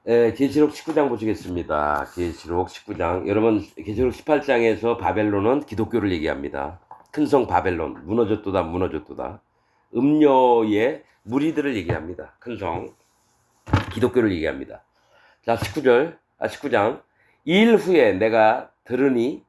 계시록 19장 보시겠습니다. 계시록 19장. 여러분, 계시록 18장에서 바벨론은 기독교를 얘기합니다. 큰 성 바벨론, 무너졌도다, 무너졌도다. 음녀의 무리들을 얘기합니다. 큰 성, 기독교를 얘기합니다. 자, 19장. 이 일 후에 내가 들으니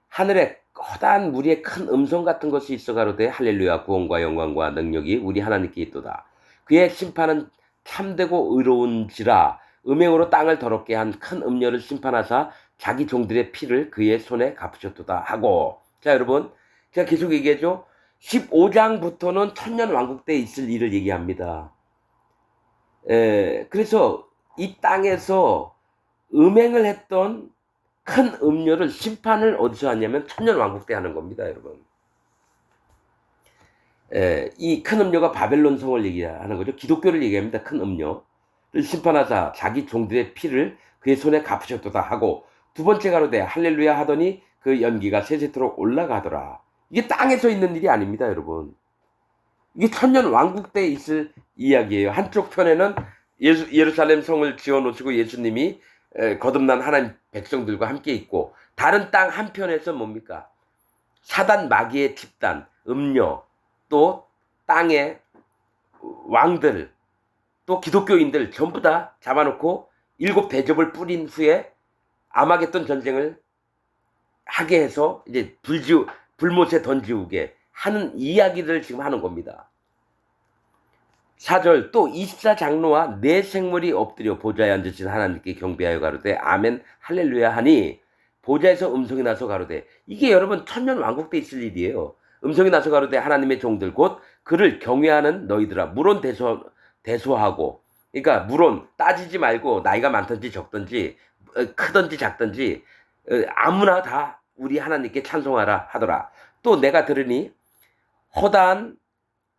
하늘에 허다한 무리의 큰 음성 같은 것이 있어 가로되 할렐루야, 구원과 영광과 능력이 우리 하나님께 있도다. 그의 심판은 참되고 의로운지라. 음행으로 땅을 더럽게 한 큰 음녀를 심판하사 자기 종들의 피를 그의 손에 갚으셨도다 하고. 자, 여러분, 제가 계속 얘기하죠. 15장부터는 천년왕국 때 있을 일을 얘기합니다. 그래서 이 땅에서 음행을 했던 큰 음녀를 심판을 어디서 하냐면 천년왕국 때 하는 겁니다, 여러분. 이 큰 음녀가 바벨론 성을 얘기하는 거죠. 기독교를 얘기합니다. 큰 음녀를 심판하사 자기 종들의 피를 그의 손에 갚으셨도다 하고, 두 번째 가로되 할렐루야 하더니 그 연기가 세세토록 올라가더라. 이게 땅에서 있는 일이 아닙니다, 여러분. 이게 천년왕국 때 있을 이야기예요. 한쪽 편에는 예루살렘 성을 지어놓으시고 예수님이 거듭난 하나님 백성들과 함께 있고, 다른 땅 한편에서 뭡니까? 사단 마귀의 집단, 음녀, 또 땅의 왕들, 또 기독교인들 전부 다 잡아놓고 일곱 대접을 뿌린 후에 아마겟돈 전쟁을 하게 해서 이제 불못에 던지우게 하는 이야기를 지금 하는 겁니다. 4절, 또 24장로와 네 생물이 엎드려 보좌에 앉으신 하나님께 경배하여 가로되 아멘 할렐루야 하니, 보좌에서 음성이 나서 가로되, 이게 여러분 천년왕국 때 있을 일이에요. 음성이 나서 가로되 하나님의 종들 곧 그를 경외하는 너희들아 물론 대소하고, 그러니까 물론 따지지 말고 나이가 많든지 적든지 크든지 작든지 아무나 다 우리 하나님께 찬송하라 하더라. 또 내가 들으니 허다한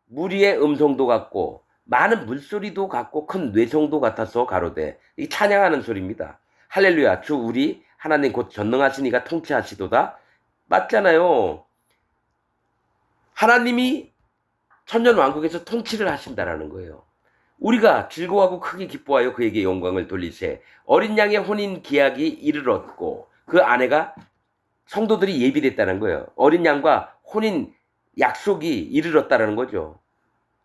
무리의 음성도 같고 많은 물소리도 같고 큰 뇌성도 같아서 가로되, 이 찬양하는 소리입니다. 할렐루야, 주 우리 하나님 곧 전능하신 이가 통치하시도다. 맞잖아요. 하나님이 천년왕국에서 통치를 하신다라는 거예요. 우리가 즐거워하고 크게 기뻐하여 그에게 영광을 돌리세. 어린 양의 혼인 기약이 이르렀고 그 아내가 성도들이 예비됐다는 거예요. 어린 양과 혼인 약속이 이르렀다라는 거죠.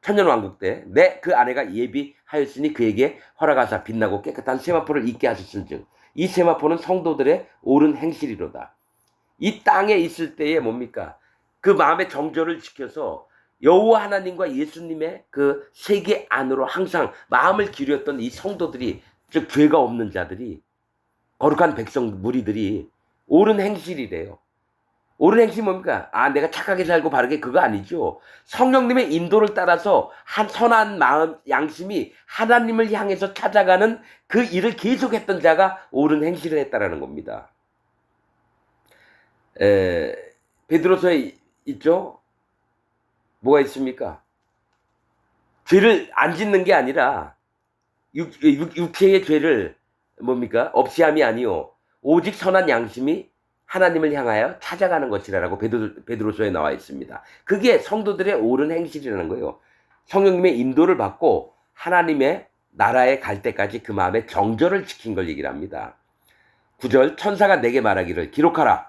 천년왕국 때 그 아내가 예비하였으니 그에게 허락하사 빛나고 깨끗한 세마포를 입게 하셨은즉 이 세마포는 성도들의 옳은 행실이로다. 이 땅에 있을 때에 뭡니까? 그 마음의 정절을 지켜서 여호와 하나님과 예수님의 그 세계 안으로 항상 마음을 기울였던 이 성도들이, 즉 죄가 없는 자들이, 거룩한 백성 무리들이 옳은 행실이래요. 옳은 행실이 뭡니까? 내가 착하게 살고 바르게, 그거 아니죠. 성령님의 인도를 따라서 한 선한 마음, 양심이 하나님을 향해서 찾아가는 그 일을 계속했던 자가 옳은 행실을 했다라는 겁니다. 베드로서에 있죠? 뭐가 있습니까? 죄를 안 짓는 게 아니라 육체의 죄를 뭡니까? 없이 함이 아니요 오직 선한 양심이 하나님을 향하여 찾아가는 것이라고 베드로서에 나와 있습니다. 그게 성도들의 옳은 행실이라는 거예요. 성령님의 인도를 받고 하나님의 나라에 갈 때까지 그 마음의 정절을 지킨 걸 얘기를 합니다. 9절, 천사가 내게 말하기를 기록하라.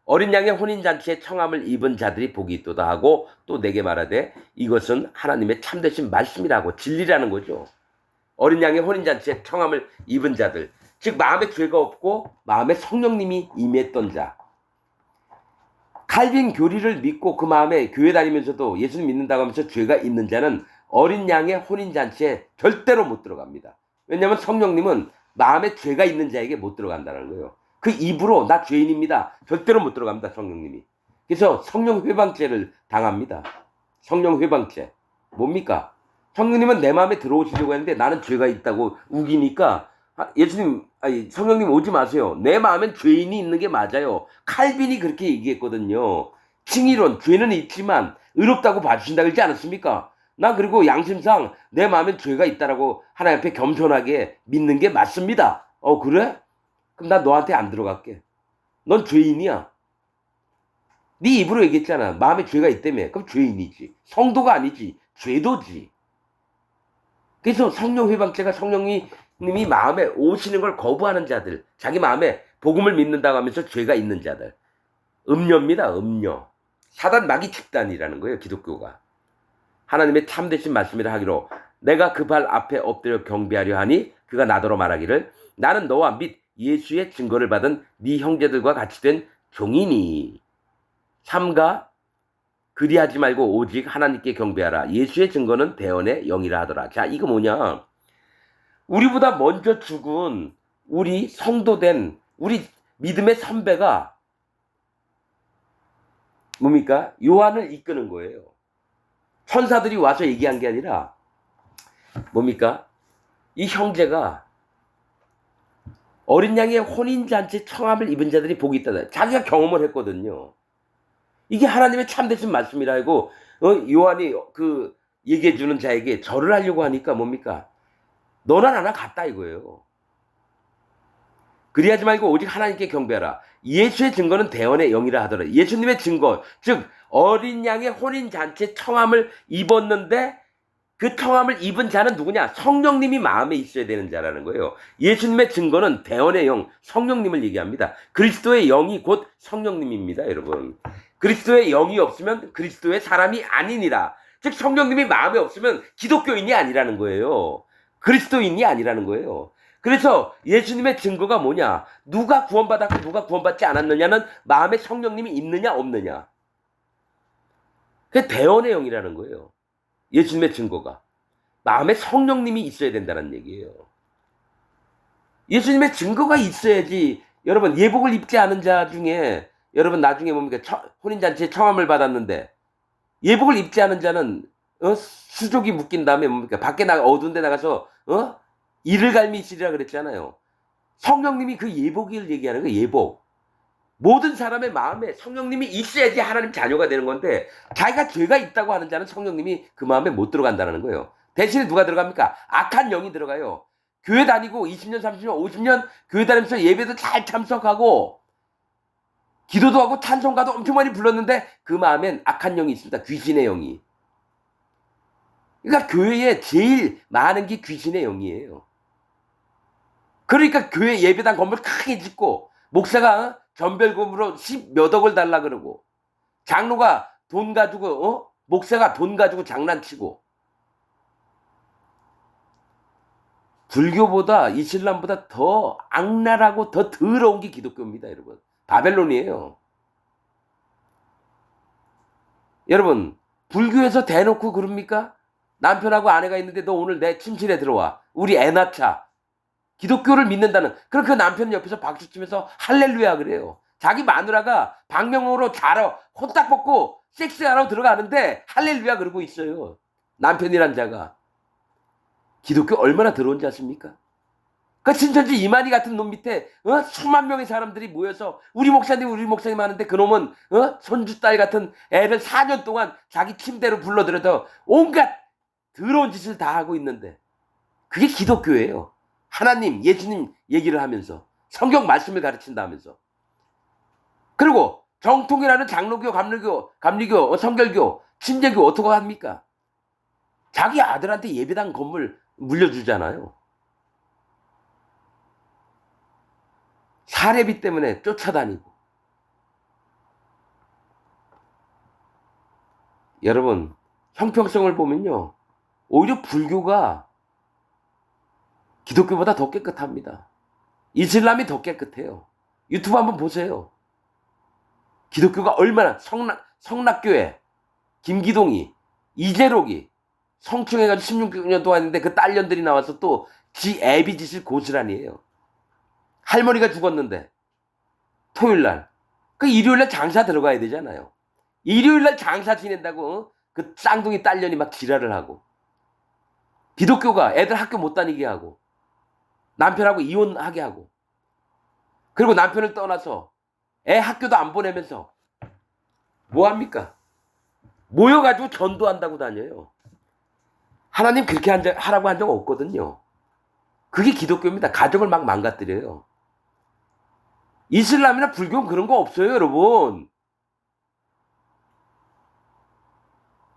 어린 양의 혼인잔치에 청함을 입은 자들이 복이 있도다 하고, 또 내게 말하되 이것은 하나님의 참되신 말씀이라고, 진리라는 거죠. 어린 양의 혼인잔치에 청함을 입은 자들, 즉 마음에 죄가 없고 마음에 성령님이 임했던 자. 칼빈 교리를 믿고 그 마음에 교회 다니면서도 예수님 믿는다고 하면서 죄가 있는 자는 어린 양의 혼인잔치에 절대로 못 들어갑니다. 왜냐하면 성령님은 마음에 죄가 있는 자에게 못 들어간다는 거예요. 그 입으로 나 죄인입니다, 절대로 못 들어갑니다, 성령님이. 그래서 성령 회방죄를 당합니다. 성령 회방죄 뭡니까? 성령님은 내 마음에 들어오시려고 했는데 나는 죄가 있다고 우기니까 예수님, 성령님 오지 마세요. 내 마음엔 죄인이 있는 게 맞아요. 칼빈이 그렇게 얘기했거든요. 칭의론, 죄는 있지만 의롭다고 봐주신다 그러지 않았습니까? 나 그리고 양심상 내 마음엔 죄가 있다라고 하나님 앞에 겸손하게 믿는 게 맞습니다. 그래? 그럼 나 너한테 안 들어갈게. 넌 죄인이야. 네 입으로 얘기했잖아. 마음에 죄가 있다며. 그럼 죄인이지. 성도가 아니지. 죄도지. 그래서 성령 회방죄가 성령이 성령님이 마음에 오시는 걸 거부하는 자들, 자기 마음에 복음을 믿는다고 하면서 죄가 있는 자들, 음녀입니다. 음녀. 사단 마귀 집단이라는 거예요. 기독교가. 하나님의 참되신 말씀이라 하기로 내가 그 발 앞에 엎드려 경배하려 하니 그가 나더러 말하기를 나는 너와 및 예수의 증거를 받은 네 형제들과 같이 된 종이니 삼가 그리하지 말고 오직 하나님께 경배하라. 예수의 증거는 대언의 영이라 하더라. 자, 이거 뭐냐? 우리보다 먼저 죽은 우리 성도된 우리 믿음의 선배가 뭡니까? 요한을 이끄는 거예요. 천사들이 와서 얘기한 게 아니라 뭡니까? 이 형제가 어린 양의 혼인잔치 청함을 입은 자들이 복이 있다. 자기가 경험을 했거든요. 이게 하나님의 참되신 말씀이라 하고 요한이 그 얘기해 주는 자에게 절을 하려고 하니까 뭡니까? 너나 나나 같다 이거예요. 그리하지 말고 오직 하나님께 경배하라. 예수의 증거는 대언의 영이라 하더라. 예수님의 증거, 즉 어린 양의 혼인잔치에 청함을 입었는데 그 청함을 입은 자는 누구냐? 성령님이 마음에 있어야 되는 자라는 거예요. 예수님의 증거는 대언의 영, 성령님을 얘기합니다. 그리스도의 영이 곧 성령님입니다, 여러분. 그리스도의 영이 없으면 그리스도의 사람이 아니니라. 즉 성령님이 마음에 없으면 기독교인이 아니라는 거예요. 그리스도인이 아니라는 거예요. 그래서 예수님의 증거가 뭐냐? 누가 구원받았고 누가 구원받지 않았느냐는 마음에 성령님이 있느냐 없느냐. 그게 대언의 영이라는 거예요. 예수님의 증거가. 마음에 성령님이 있어야 된다는 얘기예요. 예수님의 증거가 있어야지. 여러분 예복을 입지 않은 자 중에 여러분 나중에 뭡니까? 혼인잔치에 청함을 받았는데 예복을 입지 않은 자는 수족이 묶인 다음에 뭡니까? 밖에 나가 어두운 데 나가서 이를 갈미 있으리라 그랬잖아요. 성령님이 그 예복을 얘기하는 거예요. 예복. 모든 사람의 마음에 성령님이 있어야지 하나님 자녀가 되는 건데 자기가 죄가 있다고 하는 자는 성령님이 그 마음에 못 들어간다는 거예요. 대신에 누가 들어갑니까? 악한 영이 들어가요. 교회 다니고 20년, 30년, 50년 교회 다니면서 예배도 잘 참석하고 기도도 하고 찬송가도 엄청 많이 불렀는데 그 마음엔 악한 영이 있습니다. 귀신의 영이. 그러니까 교회에 제일 많은 게 귀신의 영이에요. 그러니까 교회 예배당 건물 크게 짓고 목사가 전별금으로 10몇 억을 달라 그러고 장로가 돈 가지고 목사가 돈 가지고 장난치고 불교보다 이슬람보다 더 악랄하고 더 더러운 게 기독교입니다, 여러분. 바벨론이에요. 여러분 불교에서 대놓고 그럽니까? 남편하고 아내가 있는데 너 오늘 내 침실에 들어와. 우리 애 낳자. 기독교를 믿는다는. 그럼 그 남편 옆에서 박수치면서 할렐루야 그래요. 자기 마누라가 방명으로 자러 혼딱 벗고 섹스하러 들어가는데 할렐루야 그러고 있어요. 남편이란 자가. 기독교 얼마나 더러운지 아십니까? 그 신천지 이만희 같은 놈 밑에 수만 명의 사람들이 모여서 우리 목사님 하는데 그놈은 손주 딸 같은 애를 4년 동안 자기 침대로 불러들여서 온갖 더러운 짓을 다 하고 있는데 그게 기독교예요. 하나님, 예수님 얘기를 하면서 성경 말씀을 가르친다 하면서 그리고 정통이라는 장로교, 감리교, 성결교, 침례교 어떻게 합니까? 자기 아들한테 예배당 건물 물려주잖아요. 사례비 때문에 쫓아다니고. 여러분 형평성을 보면요 오히려 불교가 기독교보다 더 깨끗합니다. 이슬람이 더 깨끗해요. 유튜브 한번 보세요. 기독교가 얼마나 성락교회 김기동이 이재록이 성충해가지고 16년 동안 했는데 그 딸년들이 나와서 또 지 애비 짓을 고스란히 해요. 할머니가 죽었는데 토요일날 그 일요일날 장사 들어가야 되잖아요. 일요일날 장사 지낸다고 그 쌍둥이 딸년이 막 지랄을 하고 기독교가 애들 학교 못 다니게 하고 남편하고 이혼하게 하고 그리고 남편을 떠나서 애 학교도 안 보내면서 뭐합니까? 모여가지고 전도한다고 다녀요. 하나님 그렇게 하라고 한 적 없거든요. 그게 기독교입니다. 가정을 막 망가뜨려요. 이슬람이나 불교는 그런 거 없어요, 여러분.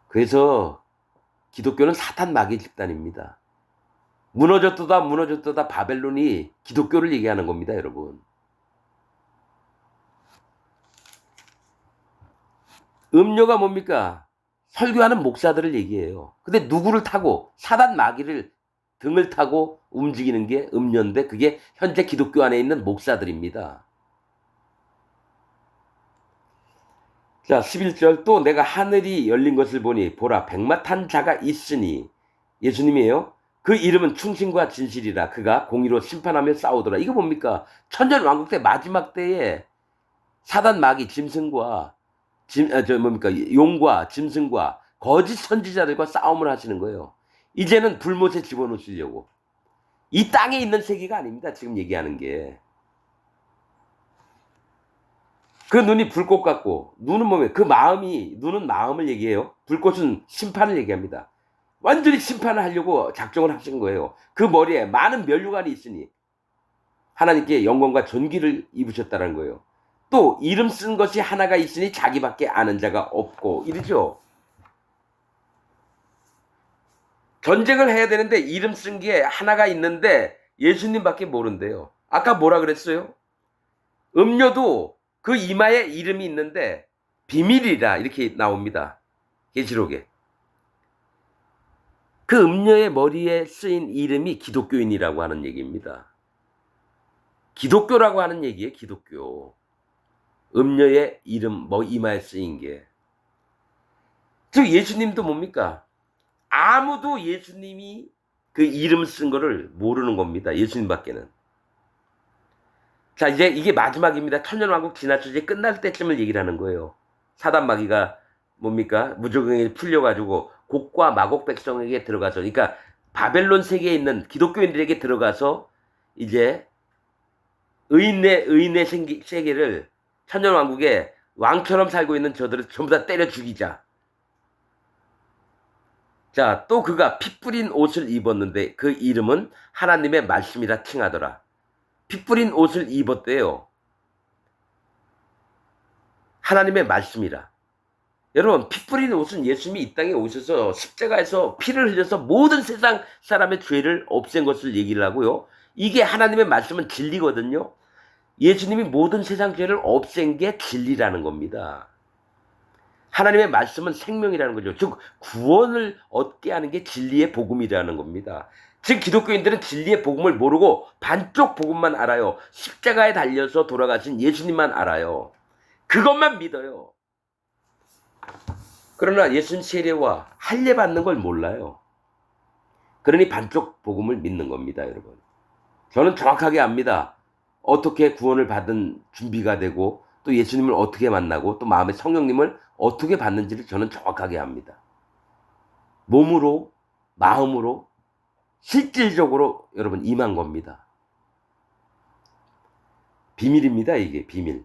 그래서 기독교는 사탄 마귀 집단입니다. 무너졌도다 무너졌도다 바벨론이 기독교를 얘기하는 겁니다, 여러분. 음료가 뭡니까? 설교하는 목사들을 얘기해요. 근데 누구를 타고 사단 마귀를 등을 타고 움직이는 게 음료인데 그게 현재 기독교 안에 있는 목사들입니다. 자, 11절 또 내가 하늘이 열린 것을 보니 보라 백마 탄 자가 있으니 예수님이에요. 그 이름은 충신과 진실이라 그가 공의로 심판하며 싸우더라. 이거 뭡니까? 천년왕국 때 마지막 때에 사단 마귀 짐승과 용과 짐승과 거짓 선지자들과 싸움을 하시는 거예요. 이제는 불못에 집어넣으시려고. 이 땅에 있는 세계가 아닙니다. 지금 얘기하는 게. 그 눈이 불꽃 같고 눈은 뭐면 그 마음이 눈은 마음을 얘기해요. 불꽃은 심판을 얘기합니다. 완전히 심판을 하려고 작정을 하신 거예요. 그 머리에 많은 면류관이 있으니 하나님께 영광과 존귀를 입으셨다는 거예요. 또 이름 쓴 것이 하나가 있으니 자기밖에 아는 자가 없고 이러죠. 전쟁을 해야 되는데 이름 쓴 게 하나가 있는데 예수님밖에 모른대요. 아까 뭐라 그랬어요? 음료도 그 이마에 이름이 있는데 비밀이라 이렇게 나옵니다. 계시록에. 그 음료의 머리에 쓰인 이름이 기독교인이라고 하는 얘기입니다. 기독교라고 하는 얘기예요. 기독교. 음료의 이름 이마에 쓰인 게. 즉 예수님도 뭡니까? 아무도 예수님이 그 이름 쓴 거를 모르는 겁니다. 예수님밖에는. 자, 이제 이게 마지막입니다. 천년왕국 지나쳐 이제 끝날 때쯤을 얘기를 하는 거예요. 사단 마귀가 뭡니까? 무적행에 풀려가지고 곡과 마곡 백성에게 들어가서, 그러니까 바벨론 세계에 있는 기독교인들에게 들어가서 이제 의인의 세계를 천년왕국에 왕처럼 살고 있는 저들을 전부 다 때려 죽이자. 자, 또 그가 피 뿌린 옷을 입었는데 그 이름은 하나님의 말씀이라 칭하더라. 피 뿌린 옷을 입었대요. 하나님의 말씀이라. 여러분, 피 뿌린 옷은 예수님이 이 땅에 오셔서 십자가에서 피를 흘려서 모든 세상 사람의 죄를 없앤 것을 얘기를 하고요. 이게 하나님의 말씀은 진리거든요. 예수님이 모든 세상 죄를 없앤 게 진리라는 겁니다. 하나님의 말씀은 생명이라는 거죠. 즉 구원을 얻게 하는 게 진리의 복음이라는 겁니다. 즉 기독교인들은 진리의 복음을 모르고 반쪽 복음만 알아요. 십자가에 달려서 돌아가신 예수님만 알아요. 그것만 믿어요. 그러나 예수님 세례와 할례 받는 걸 몰라요. 그러니 반쪽 복음을 믿는 겁니다, 여러분. 저는 정확하게 압니다. 어떻게 구원을 받은 준비가 되고 또 예수님을 어떻게 만나고 또 마음의 성령님을 어떻게 받는지를 저는 정확하게 압니다. 몸으로, 마음으로, 실질적으로 여러분 임한 겁니다. 비밀입니다, 이게 비밀.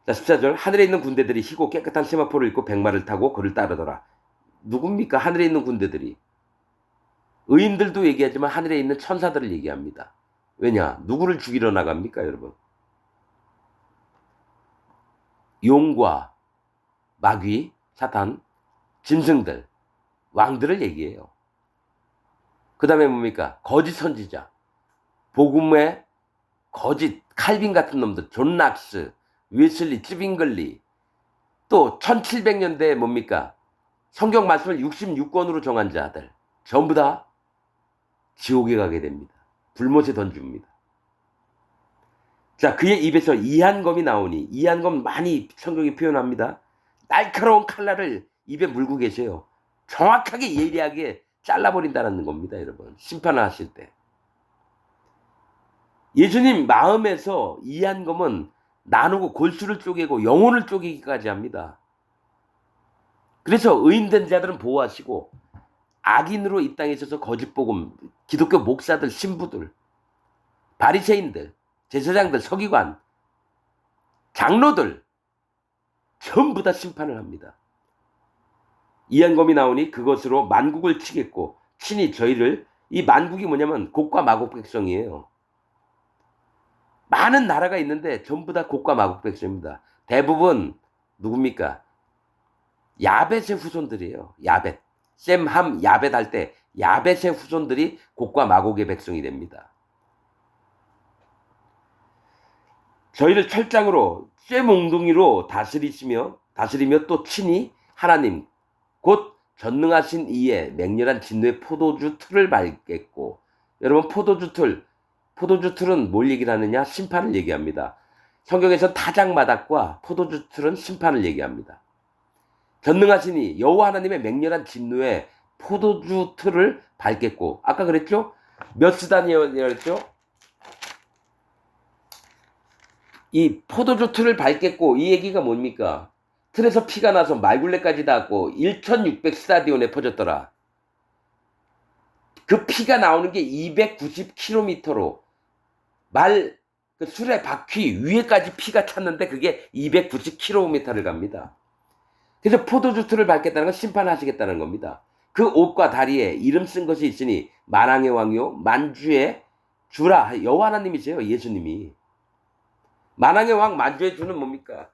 자, 14절 하늘에 있는 군대들이 희고 깨끗한 세마포를 입고 백마를 타고 그를 따르더라. 누굽니까? 하늘에 있는 군대들이. 의인들도 얘기하지만 하늘에 있는 천사들을 얘기합니다. 왜냐? 누구를 죽이러 나갑니까, 여러분? 용과 마귀, 사탄, 짐승들, 왕들을 얘기해요. 그 다음에 뭡니까? 거짓 선지자, 복음의 거짓 칼빈 같은 놈들, 존 락스, 웨슬리, 찌빙글리, 또 1700년대에 뭡니까? 성경 말씀을 66권으로 정한 자들 전부 다 지옥에 가게 됩니다. 불못에 던집니다. 자, 그의 입에서 이한검이 나오니, 이한검 많이 성경이 표현합니다. 날카로운 칼날을 입에 물고 계세요. 정확하게 예리하게 잘라버린다는 겁니다, 여러분. 심판을 하실 때. 예수님 마음에서 이한검은 나누고 골수를 쪼개고 영혼을 쪼개기까지 합니다. 그래서 의인된 자들은 보호하시고 악인으로 이 땅에 있어서 거짓복음, 기독교 목사들, 신부들, 바리새인들, 제사장들, 서기관, 장로들 전부 다 심판을 합니다. 이한검이 나오니 그것으로 만국을 치겠고 친히 저희를, 이 만국이 뭐냐면 곡과 마곡 백성이에요. 많은 나라가 있는데 전부 다 곡과 마곡 백성입니다. 대부분 누굽니까? 야벳의 후손들이에요. 야벳. 셈, 함, 야벳 할 때 야벳의 후손들이 곡과 마곡의 백성이 됩니다. 저희를 철장으로 쇠몽둥이로 다스리며 또 친히 하나님 곧 전능하신 이의 맹렬한 진노의 포도주 틀을 밟겠고, 여러분 포도주 틀은 뭘 얘기를 하느냐? 심판을 얘기합니다. 성경에서 타작마닥과 포도주 틀은 심판을 얘기합니다. 전능하신 이 여호와 하나님의 맹렬한 진노의 포도주 틀을 밟겠고, 아까 그랬죠? 몇 수단이었죠? 이 포도주 틀을 밟겠고, 이 얘기가 뭡니까? 틀에서 피가 나서 말굴레까지 닿았고 1600스타디온에 퍼졌더라. 그 피가 나오는 게 290km로 그 술의 바퀴 위에까지 피가 찼는데 그게 290km를 갑니다. 그래서 포도주 틀을 밟겠다는 건 심판하시겠다는 겁니다. 그 옷과 다리에 이름 쓴 것이 있으니 만왕의 왕이요 만주의 주라. 여호와 하나님이세요. 예수님이. 만왕의 왕 만주의 주는 뭡니까?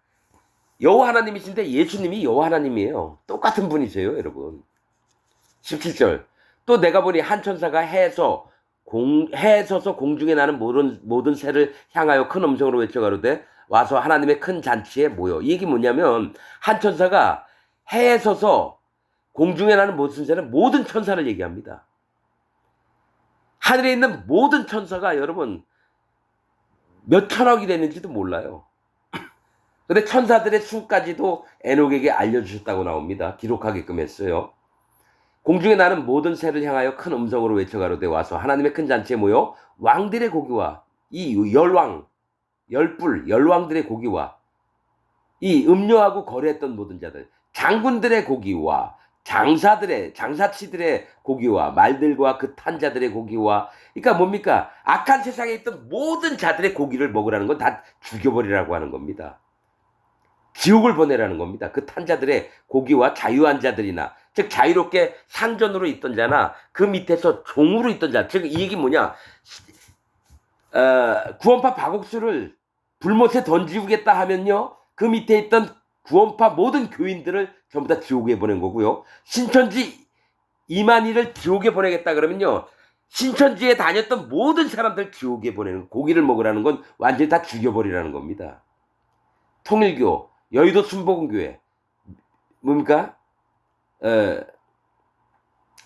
여호와 하나님이신데 예수님이 여호와 하나님이에요. 똑같은 분이세요, 여러분. 17절. 또 내가 보니 한 천사가 해에 서서 공중에 나는 모든 새를 향하여 큰 음성으로 외쳐가로되 와서 하나님의 큰 잔치에 모여. 이 얘기 뭐냐면 한 천사가 해에 서서 공중에 나는 모든 새는 모든 천사를 얘기합니다. 하늘에 있는 모든 천사가 여러분 몇 천억이 되는지도 몰라요. 근데 천사들의 수까지도 에녹에게 알려주셨다고 나옵니다. 기록하게끔 했어요. 공중에 나는 모든 새를 향하여 큰 음성으로 외쳐가로되 와서 하나님의 큰 잔치에 모여 왕들의 고기와 이 열왕들의 고기와 이 음료하고 거래했던 모든 자들, 장군들의 고기와 장사치들의 고기와 말들과 그 탄 자들의 고기와, 그러니까 뭡니까? 악한 세상에 있던 모든 자들의 고기를 먹으라는 건 다 죽여버리라고 하는 겁니다. 지옥을 보내라는 겁니다. 그 탄자들의 고기와 자유한 자들이나, 즉 자유롭게 상전으로 있던 자나 그 밑에서 종으로 있던 자, 즉 이 얘기 뭐냐? 구원파 바곡수를 불못에 던지우겠다 하면요, 그 밑에 있던 구원파 모든 교인들을 전부 다 지옥에 보낸 거고요. 신천지 이만희를 지옥에 보내겠다 그러면요, 신천지에 다녔던 모든 사람들 지옥에 보내는, 고기를 먹으라는 건 완전히 다 죽여버리라는 겁니다. 통일교, 여의도 순복음교회, 뭡니까?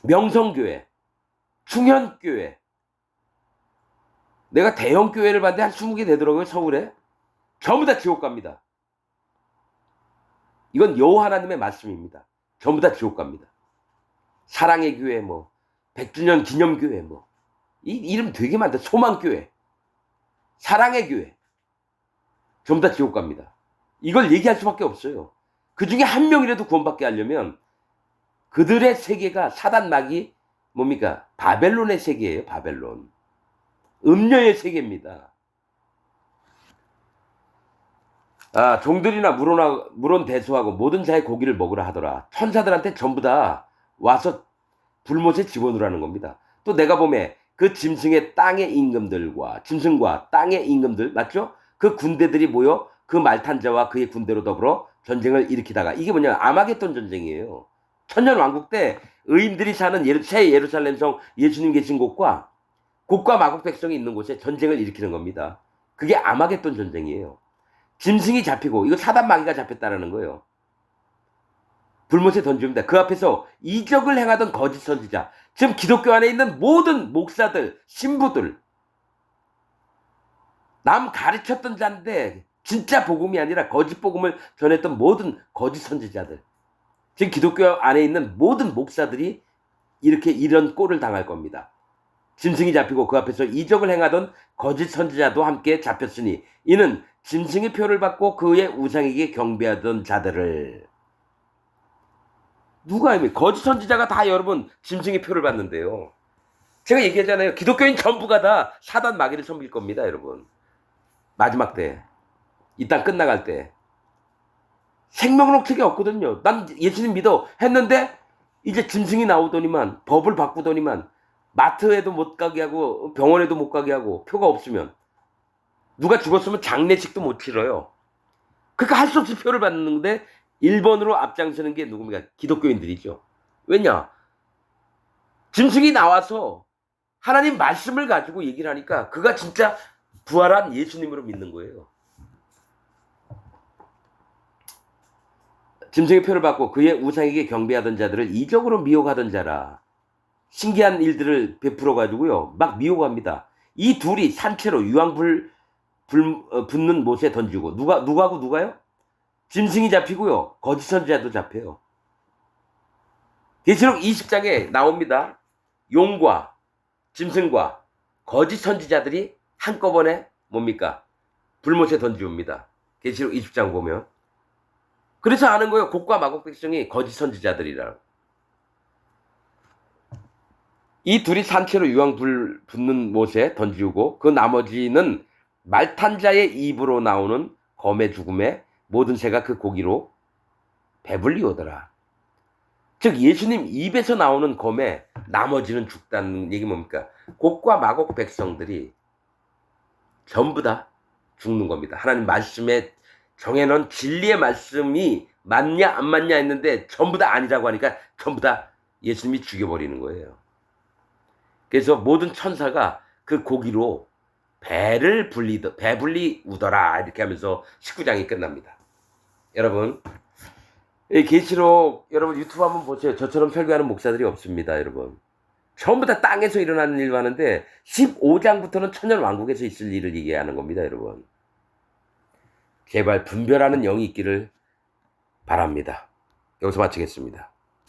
명성교회, 충현교회. 내가 대형 교회를 봤는데 한 20개 되더라고요, 서울에. 전부 다 지옥 갑니다. 이건 여호와 하나님의 말씀입니다. 전부 다 지옥 갑니다. 사랑의 교회, 100주년 기념교회, 이 이름 되게 많다. 소망교회, 사랑의 교회. 전부 다 지옥 갑니다. 이걸 얘기할 수밖에 없어요. 그 중에 한 명이라도 구원받게 하려면 그들의 세계가, 사단 마귀 뭡니까? 바벨론의 세계예요. 바벨론. 음녀의 세계입니다. 종들이나 물론 대수하고 모든 자의 고기를 먹으라 하더라. 천사들한테 전부 다 와서 불못에 집어넣으라는 겁니다. 또 내가 보매 그 짐승과 땅의 임금들, 맞죠? 그 군대들이 모여 그 말탄자와 그의 군대로 더불어 전쟁을 일으키다가, 이게 뭐냐? 아마겟돈 전쟁이에요. 천년 왕국 때 의인들이 사는 새 예루살렘 성, 예수님 계신 곳과 곡과 마곡 백성이 있는 곳에 전쟁을 일으키는 겁니다. 그게 아마겟돈 전쟁이에요. 짐승이 잡히고, 이거 사단 마귀가 잡혔다라는 거예요. 불못에 던집니다. 그 앞에서 이적을 행하던 거짓 선지자, 지금 기독교 안에 있는 모든 목사들, 신부들, 남 가르쳤던 자인데 진짜 복음이 아니라 거짓 복음을 전했던 모든 거짓 선지자들, 지금 기독교 안에 있는 모든 목사들이 이런 꼴을 당할 겁니다. 짐승이 잡히고 그 앞에서 이적을 행하던 거짓 선지자도 함께 잡혔으니 이는 짐승의 표를 받고 그의 우상에게 경배하던 자들을. 누가 거짓 선지자가 다 여러분 짐승의 표를 받는데요. 제가 얘기했잖아요. 기독교인 전부가 다 사단 마귀를 섬길 겁니다, 여러분. 마지막 때, 이 땅 끝나갈 때 생명록 책이 없거든요. 난 예수님 믿어 했는데 이제 짐승이 나오더니만, 법을 바꾸더니만, 마트에도 못 가게 하고 병원에도 못 가게 하고, 표가 없으면, 누가 죽었으면 장례식도 못 치러요. 그러니까 할 수 없이 표를 받는데 1번으로 앞장서는 게 누굽니까? 기독교인들이죠. 왜냐? 짐승이 나와서 하나님 말씀을 가지고 얘기를 하니까 그가 진짜 부활한 예수님으로 믿는 거예요. 짐승의 표를 받고 그의 우상에게 경배하던 자들을 이적으로 미혹하던 자라. 신기한 일들을 베풀어 가지고요 막 미혹합니다. 이 둘이 산채로 붙는 못에 던지고 누가하고 누가요? 짐승이 잡히고요 거짓 선지자도 잡혀요. 계시록 20장에 나옵니다. 용과 짐승과 거짓 선지자들이 한꺼번에 뭡니까? 불못에 던지옵니다. 계시록 20장 보면. 그래서 아는 거예요. 곡과 마곡 백성이 거짓 선지자들이라. 이 둘이 산채로 붙는 못에 던지우고 그 나머지는 말탄 자의 입으로 나오는 검의 죽음에 모든 새가 그 고기로 배불리 오더라. 즉 예수님 입에서 나오는 검에 나머지는 죽다는 얘기 뭡니까? 곡과 마곡 백성들이 전부 다 죽는 겁니다. 하나님 말씀에 정해놓은 진리의 말씀이 맞냐 안 맞냐 했는데 전부 다 아니라고 하니까 전부 다 예수님이 죽여버리는 거예요. 그래서 모든 천사가 그 고기로 배불리 우더라 이렇게 하면서 19장이 끝납니다. 여러분 계시록 여러분 유튜브 한번 보세요. 저처럼 설교하는 목사들이 없습니다. 여러분 전부 다 땅에서 일어나는 일을 하는데 15장부터는 천년 왕국에서 있을 일을 얘기하는 겁니다. 여러분 제발 분별하는 영이 있기를 바랍니다. 여기서 마치겠습니다.